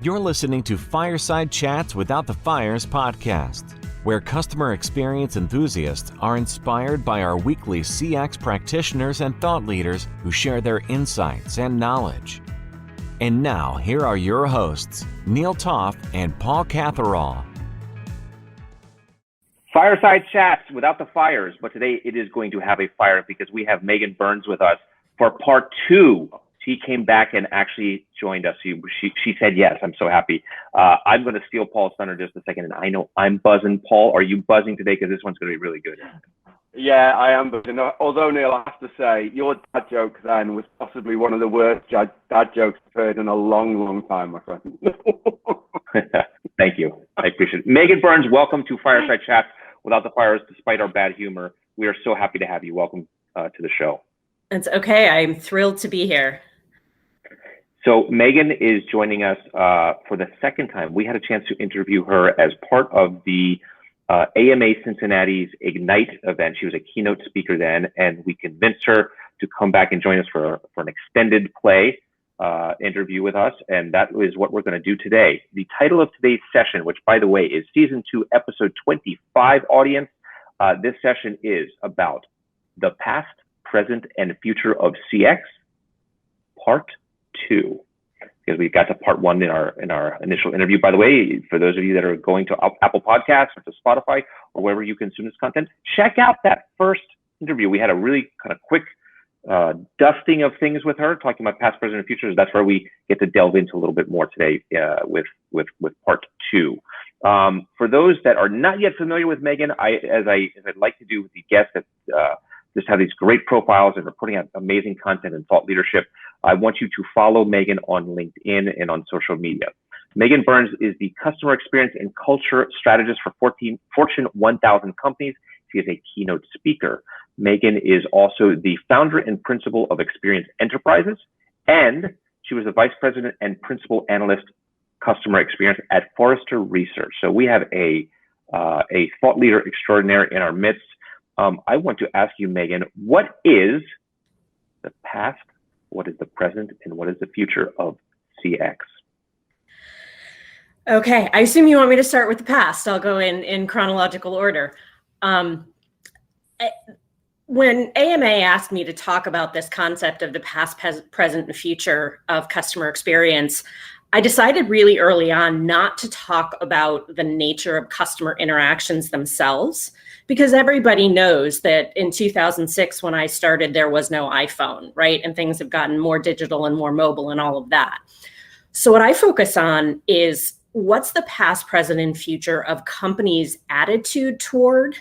You're listening to Fireside Chats Without the Fires podcast, where customer experience enthusiasts are inspired by our weekly CX practitioners and thought leaders who share their insights and knowledge. And now, here are your hosts, Neal Toff and Paul Catherall. Fireside Chats Without the Fires, but today it is going to have a fire because we have Megan Burns with us for part 2. She came back and actually joined us. She said yes. I'm so happy. I'm going to steal Paul's thunder just a second, and I know I'm buzzing. Paul, are you buzzing today? Because this one's going to be really good. Yeah, I am buzzing. Although, Neil, I have to say, your dad joke then was possibly one of the worst dad jokes I've heard in a long, long time, my friend. Thank you. I appreciate it. Megan Burns, welcome to Fireside Chats Without the Fires, despite our bad humor. We are so happy to have you. Welcome to the show. It's okay. I'm thrilled to be here. So Megan is joining us for the second time. We had a chance to interview her as part of the AMA Cincinnati's Ignite event. She was a keynote speaker then, and we convinced her to come back and join us for an extended play interview with us, and that is what we're going to do today. The title of today's session, which by the way is Season 2, Episode 25 audience, this session is about the past, present, and future of CX, Part 2, because we've got to part 1 in our initial interview. By the way, for those of you that are going to Apple Podcasts or to Spotify or wherever you consume this content, check out that first interview. We had a really kind of quick dusting of things with her, talking about past, present, and future. That's where we get to delve into a little bit more today with part 2. For those that are not yet familiar with Megan, as I'd like to do with the guests that just have these great profiles and are putting out amazing content and thought leadership, I want you to follow Megan on LinkedIn and on social media. Megan Burns is the customer experience and culture strategist for Fortune 1000 companies. She is a keynote speaker. Megan is also the founder and principal of Experience Enterprises, and she was the vice president and principal analyst customer experience at Forrester Research. So we have a thought leader extraordinaire in our midst. I want to ask you, Megan, what is the past, what is the present, and what is the future of CX? Okay, I assume you want me to start with the past. I'll go in chronological order. When AMA asked me to talk about this concept of the past, present, and future of customer experience, I decided really early on not to talk about the nature of customer interactions themselves, because everybody knows that in 2006, when I started, there was no iPhone, right? And things have gotten more digital and more mobile and all of that. So what I focus on is what's the past, present, and future of companies' attitude toward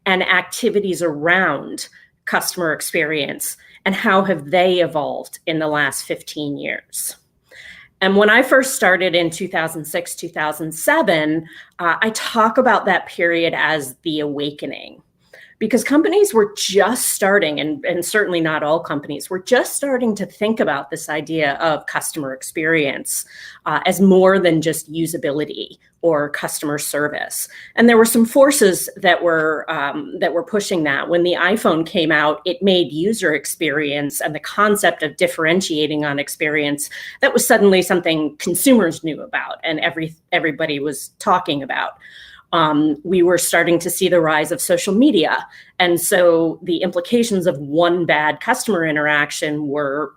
and activities around customer experience, and how have they evolved in the last 15 years? And when I first started in 2006, 2007, I talk about that period as the awakening, because companies were just starting, and certainly not all companies, were just starting to think about this idea of customer experience as more than just usability or customer service. And there were some forces that were pushing that. When the iPhone came out, it made user experience and the concept of differentiating on experience, that was suddenly something consumers knew about and everybody was talking about. We were starting to see the rise of social media. And so the implications of one bad customer interaction were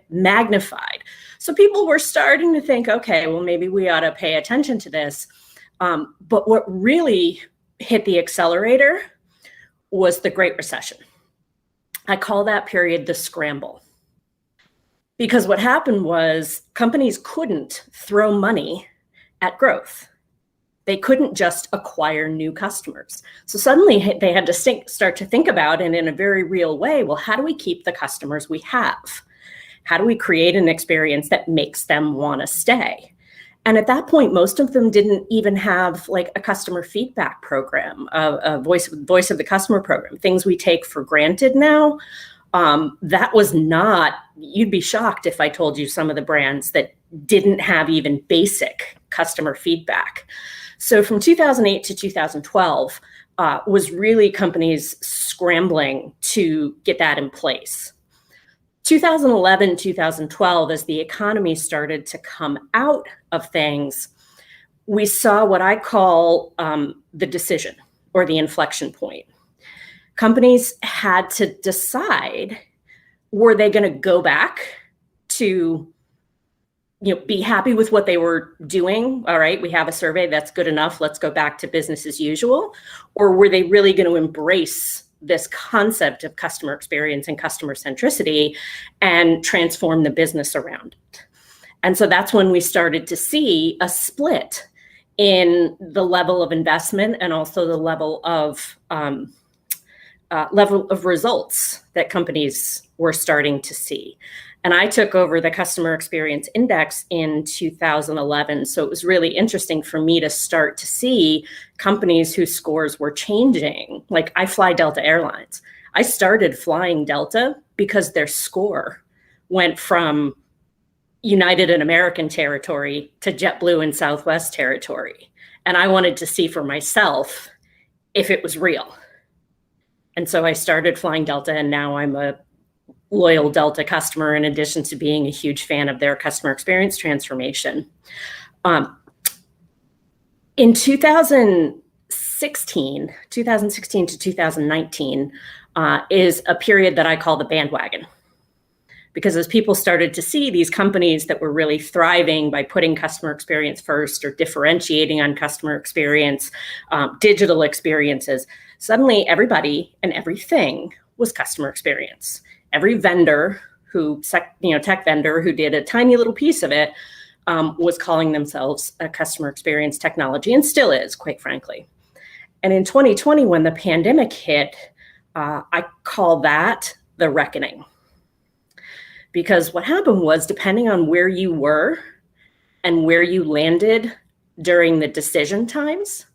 magnified. So people were starting to think, okay, well, maybe we ought to pay attention to this. But what really hit the accelerator was the Great Recession. I call that period the scramble. Because what happened was companies couldn't throw money at growth. They couldn't just acquire new customers. So suddenly they had to start to think about, and in a very real way, well, how do we keep the customers we have? How do we create an experience that makes them want to stay? And at that point, most of them didn't even have like a customer feedback program, a voice of the customer program, things we take for granted now. That was not, you'd be shocked if I told you some of the brands that didn't have even basic customer feedback. So from 2008 to 2012 was really companies scrambling to get that in place. 2011, 2012, as the economy started to come out of things, we saw what I call the decision or the inflection point. Companies had to decide, were they going to go back to be happy with what they were doing? All right, we have a survey, that's good enough. Let's go back to business as usual. Or were they really going to embrace this concept of customer experience and customer centricity and transform the business around it? And so that's when we started to see a split in the level of investment and also the level of results that companies were starting to see. And I took over the Customer Experience Index in 2011. So it was really interesting for me to start to see companies whose scores were changing. Like, I fly Delta Airlines. I started flying Delta because their score went from United and American territory to JetBlue and Southwest territory. And I wanted to see for myself if it was real. And so I started flying Delta, and now I'm a loyal Delta customer, in addition to being a huge fan of their customer experience transformation. In 2016 to 2019 is a period that I call the bandwagon. Because as people started to see these companies that were really thriving by putting customer experience first or differentiating on customer experience, digital experiences, suddenly everybody and everything was customer experience. Every vendor tech vendor who did a tiny little piece of it was calling themselves a customer experience technology, and still is, quite frankly. And in 2020, when the pandemic hit, I call that the reckoning. Because what happened was, depending on where you were and where you landed during the decision times,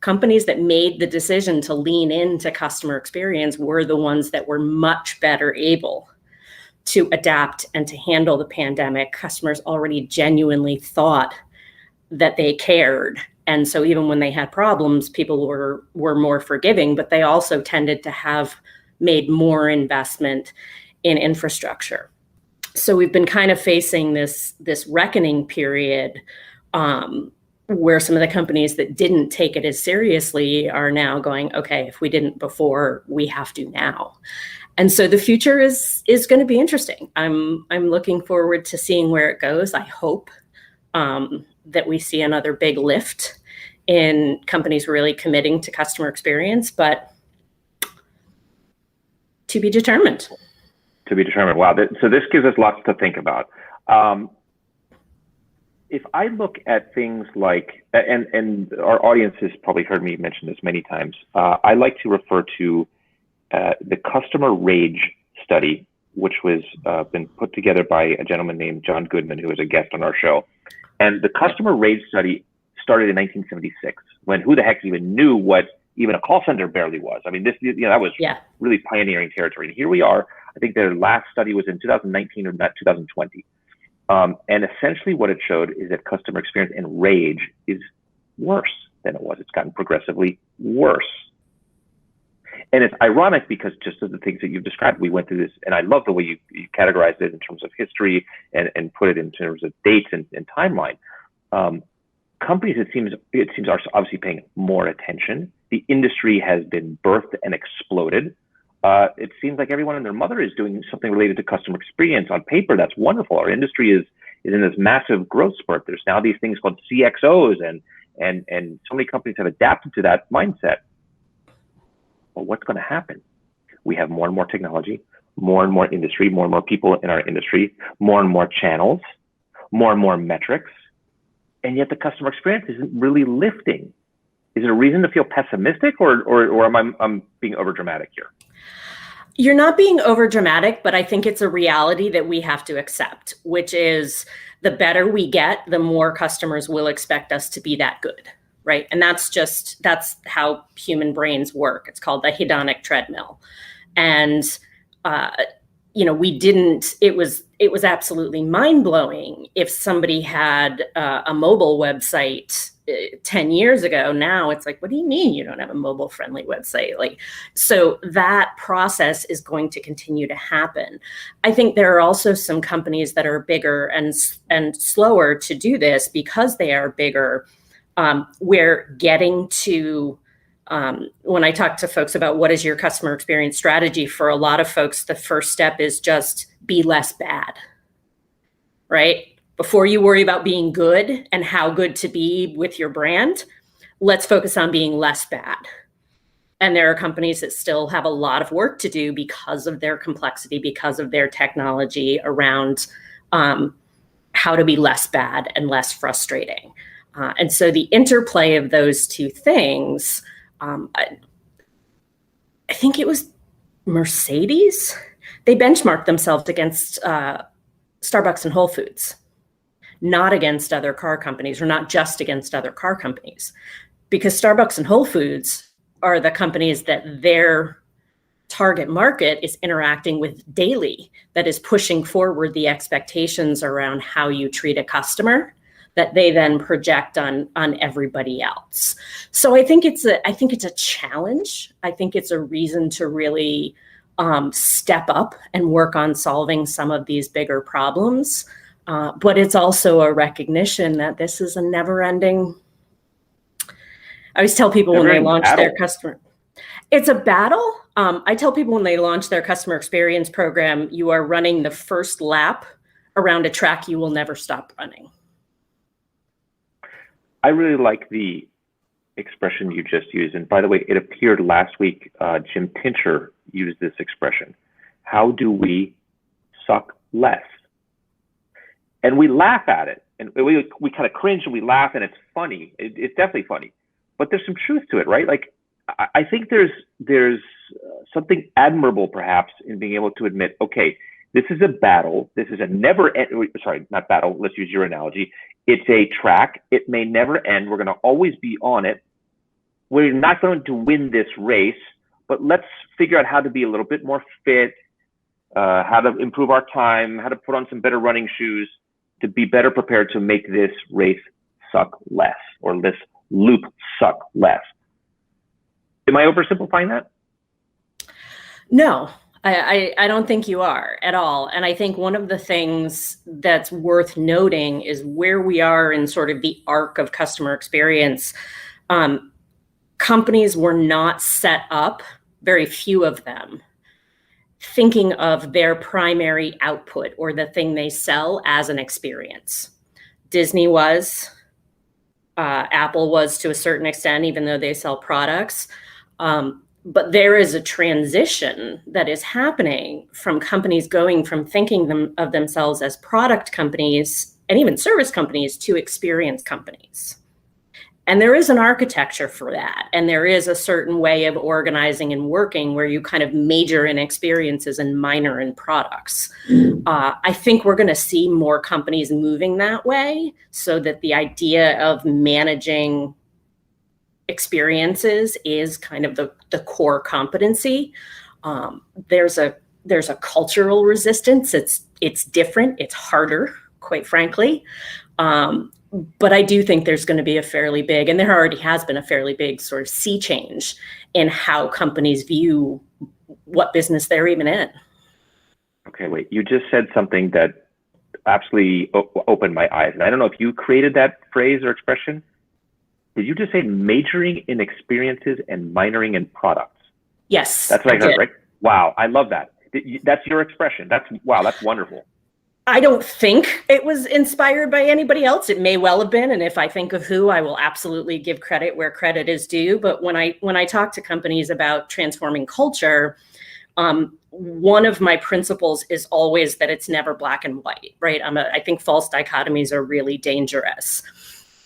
companies that made the decision to lean into customer experience were the ones that were much better able to adapt and to handle the pandemic. Customers already genuinely thought that they cared. And so even when they had problems, people were more forgiving, but they also tended to have made more investment in infrastructure. So we've been kind of facing this reckoning period where some of the companies that didn't take it as seriously are now going, okay, if we didn't before, we have to now. And so the future is going to be interesting. I'm looking forward to seeing where it goes. I hope that we see another big lift in companies really committing to customer experience, but to be determined. To be determined. Wow. So this gives us lots to think about. If I look at things like, and our audience has probably heard me mention this many times, I like to refer to the customer rage study, which was been put together by a gentleman named John Goodman, who was a guest on our show. And the customer rage study started in 1976, when who the heck even knew what even a call center barely was. I mean, that was really pioneering territory. And here we are. I think their last study was in 2019 or not 2020. And essentially what it showed is that customer experience and rage is worse than it was. It's gotten progressively worse. And it's ironic because just of the things that you've described, we went through this, and I love the way you categorized it in terms of history and put it in terms of dates and timeline. Companies, it seems are obviously paying more attention. The industry has been birthed and exploded. It seems like everyone and their mother is doing something related to customer experience. On paper, that's wonderful. Our industry is in this massive growth spurt. There's now these things called CXOs, and so many companies have adapted to that mindset. Well, what's going to happen? We have more and more technology, more and more industry, more and more people in our industry, more and more channels, more and more metrics, and yet the customer experience isn't really lifting. Is it a reason to feel pessimistic, or am I being overdramatic here? You're not being overdramatic, but I think it's a reality that we have to accept, which is the better we get, the more customers will expect us to be that good, right? And that's how human brains work. It's called the hedonic treadmill. And, we didn't, it was absolutely mind blowing if somebody had a mobile website 10 years ago. Now it's like, what do you mean you don't have a mobile friendly website? Like, so that process is going to continue to happen. I think there are also some companies that are bigger and slower to do this because they are bigger. We're getting to, when I talk to folks about what is your customer experience strategy, for a lot of folks, the first step is just be less bad, right? Before you worry about being good and how good to be with your brand, let's focus on being less bad. And there are companies that still have a lot of work to do because of their complexity, because of their technology around how to be less bad and less frustrating. And so the interplay of those two things, I think it was Mercedes, they benchmarked themselves against Starbucks and Whole Foods, not against other car companies, or not just against other car companies, because Starbucks and Whole Foods are the companies that their target market is interacting with daily, that is pushing forward the expectations around how you treat a customer that they then project on everybody else. So I think it's a challenge. I think it's a reason to really step up and work on solving some of these bigger problems. But it's also a recognition that this is a never-ending. I always tell people when they launch their customer, it's a battle. I tell people when they launch their customer experience program, you are running the first lap around a track you will never stop running. I really like the expression you just used. And by the way, it appeared last week, Jim Tincher used this expression. How do we suck less? And we laugh at it. And we kind of cringe and we laugh, and it's funny. It's definitely funny. But there's some truth to it, right? Like, I think there's something admirable perhaps in being able to admit, okay, this is a battle. This is a never end, sorry, not battle. Let's use your analogy. It's a track. It may never end. We're going to always be on it. We're not going to win this race, but let's figure out how to be a little bit more fit, how to improve our time, how to put on some better running shoes to be better prepared to make this race suck less, or this loop suck less. Am I oversimplifying that? No, I don't think you are at all. And I think one of the things that's worth noting is where we are in sort of the arc of customer experience. Companies were not set up, very few of them, thinking of their primary output or the thing they sell as an experience. Disney was, Apple was to a certain extent, even though they sell products. But there is a transition that is happening from companies going from thinking of themselves as product companies and even service companies to experience companies. And there is an architecture for that. And there is a certain way of organizing and working where you kind of major in experiences and minor in products. I think we're going to see more companies moving that way, so that the idea of managing experiences is kind of the core competency. There's a cultural resistance. It's different. It's harder, quite frankly. But I do think there's going to be a fairly big, and there already has been a fairly big sort of sea change in how companies view what business they're even in. Okay, wait, you just said something that absolutely opened my eyes. And I don't know if you created that phrase or expression. Did you just say majoring in experiences and minoring in products? Yes. That's what I heard, right? Wow, I love that. That's your expression. That's wonderful. I don't think it was inspired by anybody else. It may well have been. And if I think of who, I will absolutely give credit where credit is due. But when I talk to companies about transforming culture, one of my principles is always that it's never black and white, right? I think false dichotomies are really dangerous.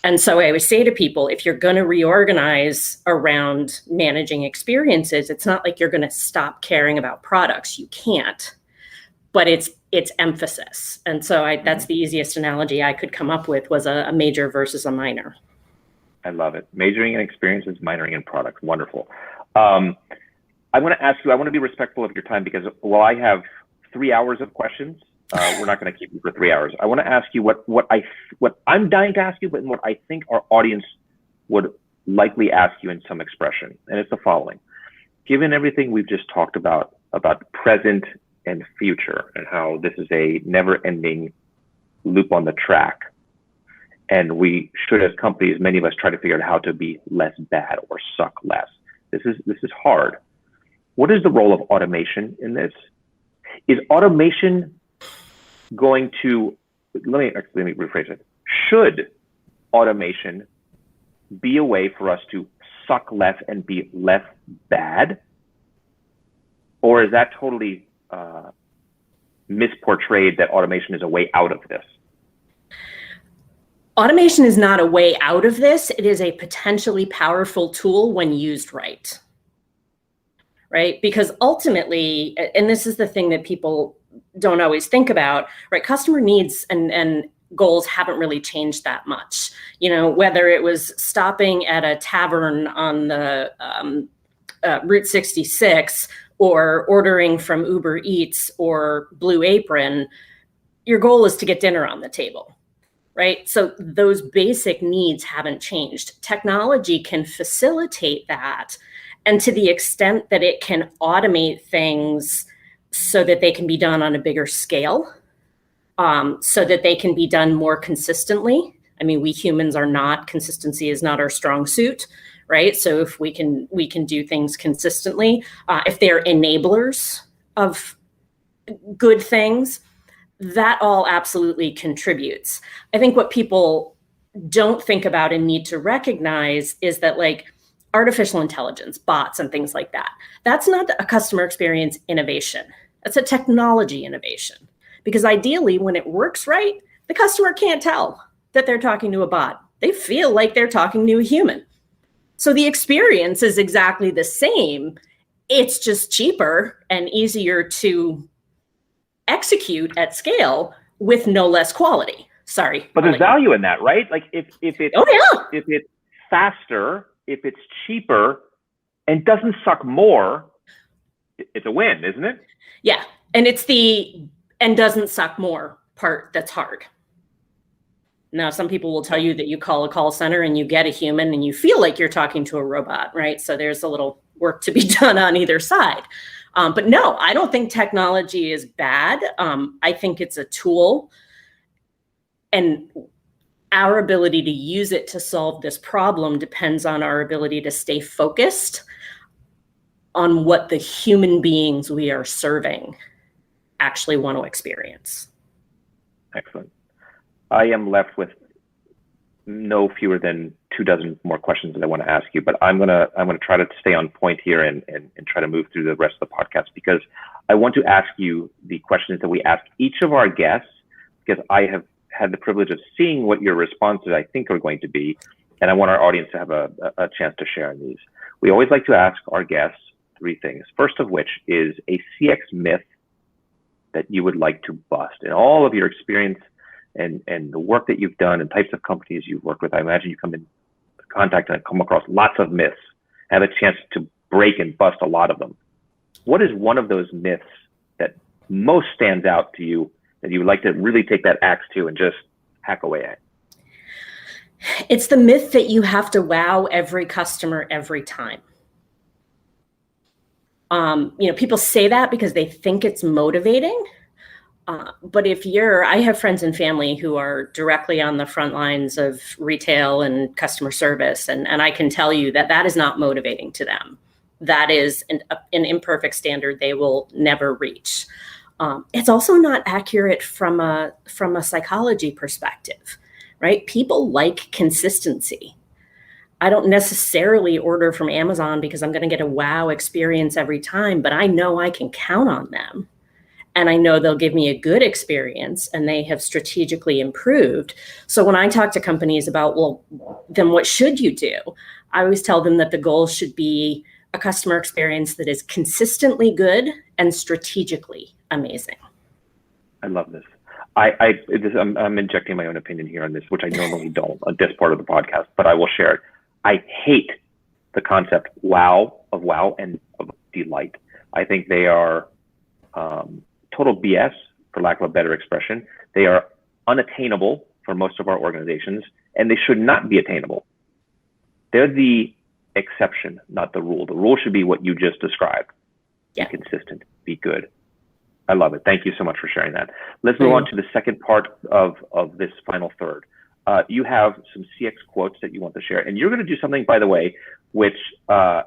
And so I always say to people, if you're going to reorganize around managing experiences, it's not like you're going to stop caring about products. You can't. But it's emphasis. And so that's the easiest analogy I could come up with, was a major versus a minor. I love it. Majoring in experiences, minoring in products. Wonderful. I want to ask you, I want to be respectful of your time, because while I have 3 hours of questions. We're not going to keep you for 3 hours. I want to ask you what I'm dying to ask you, but what I think our audience would likely ask you in some expression. And it's the following. Given everything we've just talked about present and future, and how this is a never-ending loop on the track, and we should, as companies, many of us try to figure out how to be less bad or suck less. This is hard. What is the role of automation in this? Is automation going to, let me rephrase it. Should automation be a way for us to suck less and be less bad? Or is that totally misportrayed, that automation is a way out of this? Automation is not a way out of this. It is a potentially powerful tool when used right. Right? Because ultimately, and this is the thing that people don't always think about, right? Customer needs and goals haven't really changed that much. Whether it was stopping at a tavern on the Route 66 or ordering from Uber Eats or Blue Apron, your goal is to get dinner on the table. Right? So those basic needs haven't changed. Technology can facilitate that. And to the extent that it can automate things so that they can be done on a bigger scale, so that they can be done more consistently. I mean, we humans are not, consistency is not our strong suit, right? So if we can do things consistently, if they're enablers of good things, that all absolutely contributes. I think what people don't think about and need to recognize is that, like, artificial intelligence, bots and things like that, that's not a customer experience innovation. That's a technology innovation. Because ideally, when it works right, the customer can't tell that they're talking to a bot. They feel like they're talking to a human. So the experience is exactly the same. It's just cheaper and easier to execute at scale with no less quality. Sorry. But there's value in that, right? Like if it's faster, if it's cheaper and doesn't suck more, it's a win, isn't it? Yeah. And it's the and doesn't suck more part that's hard. Now, some people will tell you that you call a call center and you get a human and you feel like you're talking to a robot, right? So there's a little work to be done on either side. But no, I don't think technology is bad. I think it's a tool. And our ability to use it to solve this problem depends on our ability to stay focused on what the human beings we are serving actually want to experience. Excellent. I am left with no fewer than 24 more questions that I want to ask you, but I'm gonna try to stay on point here and try to move through the rest of the podcast, because I want to ask you the questions that we ask each of our guests, because I have had the privilege of seeing what your responses I think are going to be, and I want our audience to have a chance to share in these. We always like to ask our guests 3 things. First of which is a CX myth that you would like to bust. In all of your experience and the work that you've done and types of companies you've worked with, I imagine you come in contact and come across lots of myths, have a chance to break and bust a lot of them. What is one of those myths that most stands out to you that you would like to really take that axe to and just hack away at? It's the myth that you have to every customer every time. People say that because they think it's motivating. But I have friends and family who are directly on the front lines of retail and customer service. And I can tell you that is not motivating to them. That is an imperfect standard they will never reach. It's also not accurate from a psychology perspective, right? People like consistency. I don't necessarily order from Amazon because I'm going to get a wow experience every time, but I know I can count on them. And I know they'll give me a good experience, and they have strategically improved. So when I talk to companies about, well, then what should you do? I always tell them that the goal should be a customer experience that is consistently good and strategically amazing. I love this. I'm injecting my own opinion here on this, which I normally don't on this part of the podcast, but I will share it. I hate the concept wow and of delight. I think they are total BS, for lack of a better expression. They are unattainable for most of our organizations, and they should not be attainable. They're the exception, not the rule. The rule should be what you just described. Yeah. Be consistent, be good. I love it. Thank you so much for sharing that. Let's move on to the second part of this final third. You have some CX quotes that you want to share, and you're going to do something, by the way, which I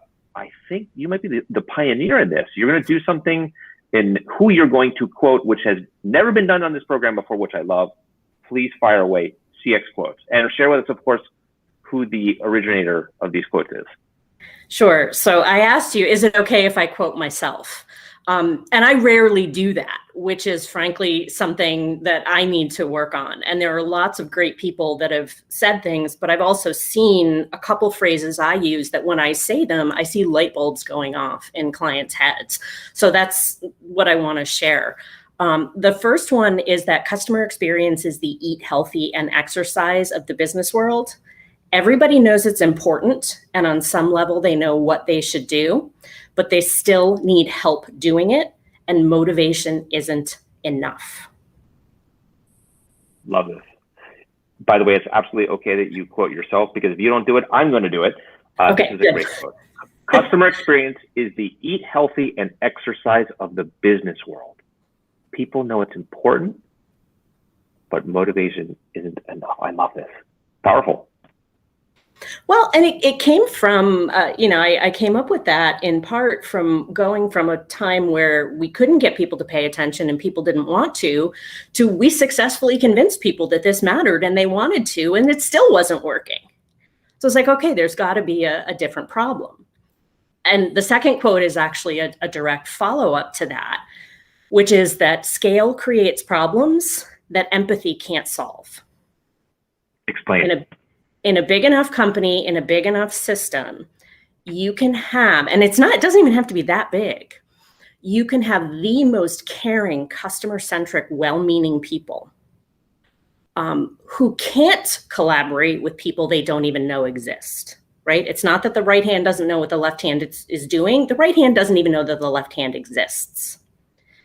think you might be the pioneer in this. You're going to do something in who you're going to quote, which has never been done on this program before, which I love. Please fire away CX quotes, and share with us, of course, who the originator of these quotes is. Sure. So I asked you, is it okay if I quote myself? And I rarely do that, which is frankly something that I need to work on. And there are lots of great people that have said things, but I've also seen a couple phrases I use that when I say them, I see light bulbs going off in clients' heads. So that's what I want to share. The first one is that customer experience is the eat healthy and exercise of the business world. Everybody knows it's important, and on some level, they know what they should do, but they still need help doing it, and motivation isn't enough. Love this. By the way, it's absolutely okay that you quote yourself, because if you don't do it, I'm going to do it. Okay, this is a great quote. Customer experience is the eat healthy and exercise of the business world. People know it's important, but motivation isn't enough. I love this. Powerful. Well, and it came from, I came up with that in part from going from a time where we couldn't get people to pay attention and people didn't want to we successfully convinced people that this mattered and they wanted to, and it still wasn't working. So it's like, okay, there's got to be a different problem. And the second quote is actually a direct follow-up to that, which is that scale creates problems that empathy can't solve. Explain. In a big enough company, in a big enough system, you can have, and it doesn't even have to be that big. You can have the most caring, customer-centric, well-meaning people who can't collaborate with people they don't even know exist, right? It's not that the right hand doesn't know what the left hand is doing. The right hand doesn't even know that the left hand exists.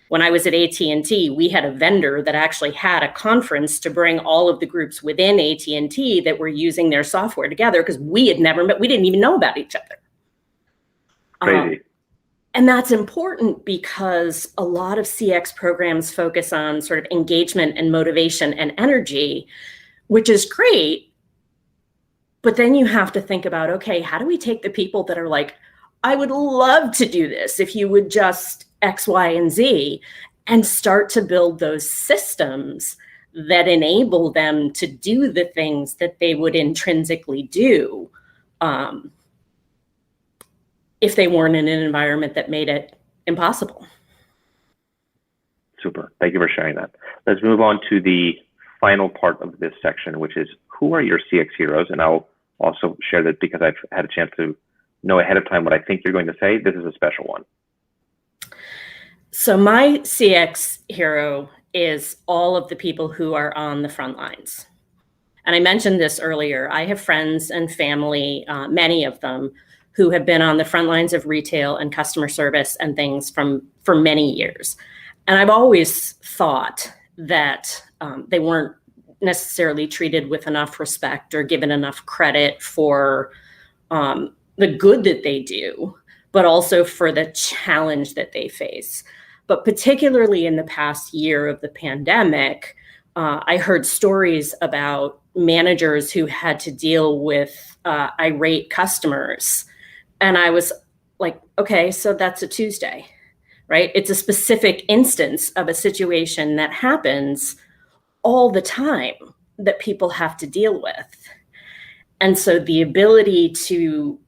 When I was at AT&T, we had a vendor that actually had a conference to bring all of the groups within AT&T that were using their software together, because we had never met, we didn't even know about each other. Crazy. And that's important because a lot of CX programs focus on sort of engagement and motivation and energy, which is great. But then you have to think about, okay, how do we take the people that are like, I would love to do this if you would just X, Y, and Z, and start to build those systems that enable them to do the things that they would intrinsically do if they weren't in an environment that made it impossible. Super. Thank you for sharing that. Let's move on to the final part of this section, which is who are your CX heroes? And I'll also share that because I've had a chance to know ahead of time what I think you're going to say. This is a special one. So my CX hero is all of the people who are on the front lines. And I mentioned this earlier. I have friends and family, many of them, who have been on the front lines of retail and customer service and things for many years. And I've always thought that they weren't necessarily treated with enough respect or given enough credit for the good that they do, but also for the challenge that they face. But particularly in the past year of the pandemic, I heard stories about managers who had to deal with irate customers. And I was like, okay, so that's a Tuesday, right? It's a specific instance of a situation that happens all the time that people have to deal with. And so the ability to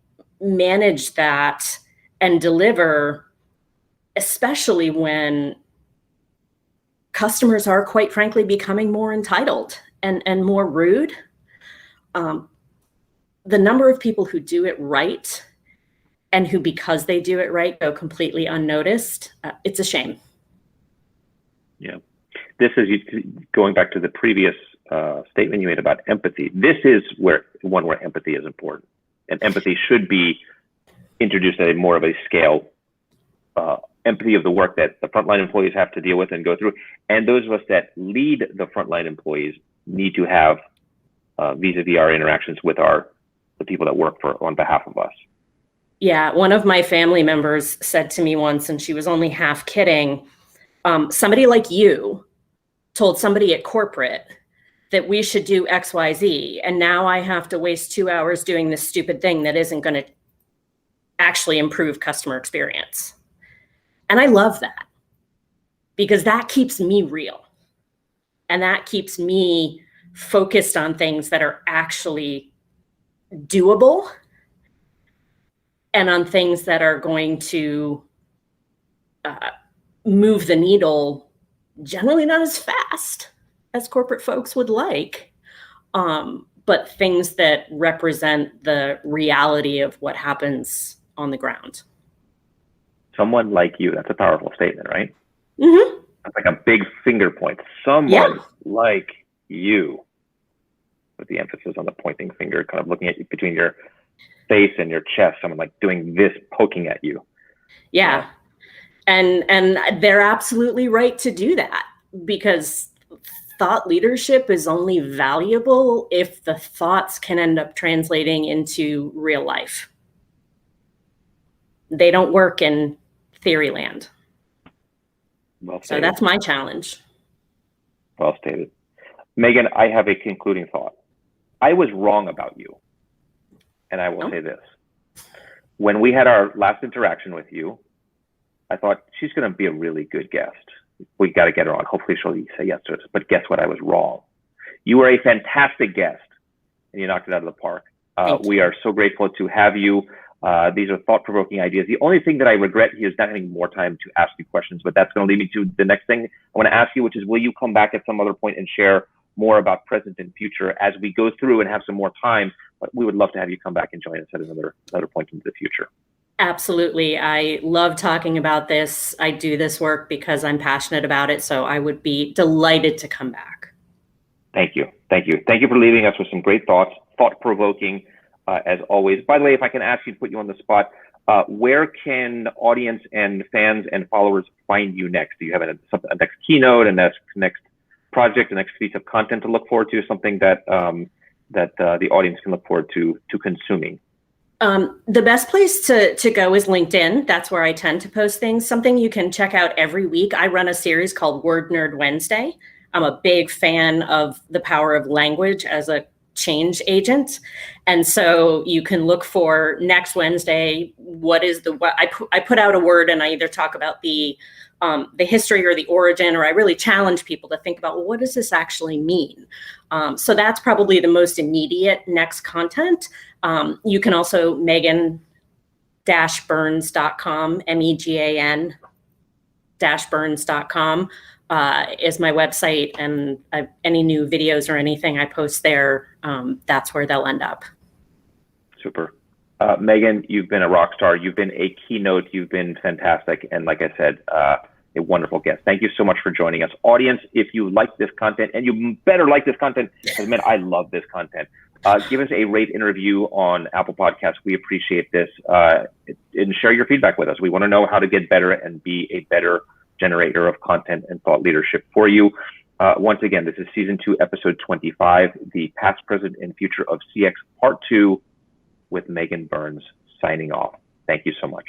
manage that and deliver, especially when customers are, quite frankly, becoming more entitled and more rude. The number of people who do it right and who, because they do it right, go completely unnoticed, it's a shame. Yeah. This is going back to the previous statement you made about empathy. This is where empathy is important. And empathy should be introduced at a more of a scale empathy of the work that the frontline employees have to deal with and go through. And those of us that lead the frontline employees need to have vis-a-vis our interactions with the people that work on behalf of us. Yeah, one of my family members said to me once, and she was only half kidding, somebody like you told somebody at corporate that we should do XYZ, and now I have to waste 2 hours doing this stupid thing that isn't going to actually improve customer experience. And I love that, because that keeps me real. And that keeps me focused on things that are actually doable and on things that are going to move the needle, generally not as fast as corporate folks would like, but things that represent the reality of what happens on the ground. Someone like you, that's a powerful statement, right? Mm-hmm. That's like a big finger point. Someone like you, with the emphasis on the pointing finger, kind of looking at you between your face and your chest, someone like doing this, poking at you. Yeah. And they're absolutely right to do that, because thought leadership is only valuable if the thoughts can end up translating into real life. They don't work in theory land. Well stated. So that's my challenge. Well stated. Megan, I have a concluding thought. I was wrong about you. And I will say this. When we had our last interaction with you, I thought she's going to be a really good guest. We got to get her on. Hopefully she'll say yes to us. But guess what? I was wrong. You were a fantastic guest, and you knocked it out of the park. We are so grateful to have you. These are thought-provoking ideas. The only thing that I regret here is not having more time to ask you questions, but that's going to lead me to the next thing I want to ask you, which is, will you come back at some other point and share more about present and future as we go through and have some more time? But we would love to have you come back and join us at another point into the future. Absolutely. I love talking about this. I do this work because I'm passionate about it. So I would be delighted to come back. Thank you. Thank you. Thank you for leaving us with some great thoughts, thought-provoking, as always. By the way, if I can ask you to put you on the spot, where can audience and fans and followers find you next? Do you have a next keynote, and next project, the next piece of content to look forward to, something that the audience can look forward to consuming? The best place to go is LinkedIn. That's where I tend to post things. Something you can check out every week. I run a series called Word Nerd Wednesday. I'm a big fan of the power of language as a change agent. And so you can look for next Wednesday, what I put out a word, and I either talk about the history or the origin, or I really challenge people to think about, well, what does this actually mean? So that's probably the most immediate next content. You can also Megan-Burns.com, MEGAN-Burns.com is my website, and any new videos or anything I post there, that's where they'll end up. Super. Megan, you've been a rock star. You've been a keynote. You've been fantastic. And like I said, a wonderful guest. Thank you so much for joining us. Audience, if you like this content, and you better like this content, because man, I love this content. Give us a rate and review on Apple Podcasts. We appreciate this. And share your feedback with us. We want to know how to get better and be a better generator of content and thought leadership for you. Once again, this is season 2, episode 25, the past, present, and future of CX part 2 with Megan Burns, signing off. Thank you so much.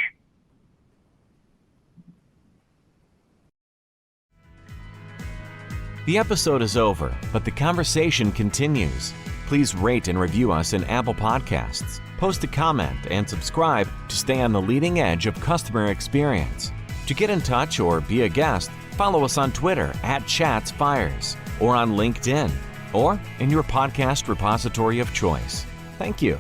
The episode is over, but the conversation continues. Please rate and review us in Apple Podcasts. Post a comment and subscribe to stay on the leading edge of customer experience. To get in touch or be a guest, follow us on Twitter @ChatsFires, or on LinkedIn, or in your podcast repository of choice. Thank you.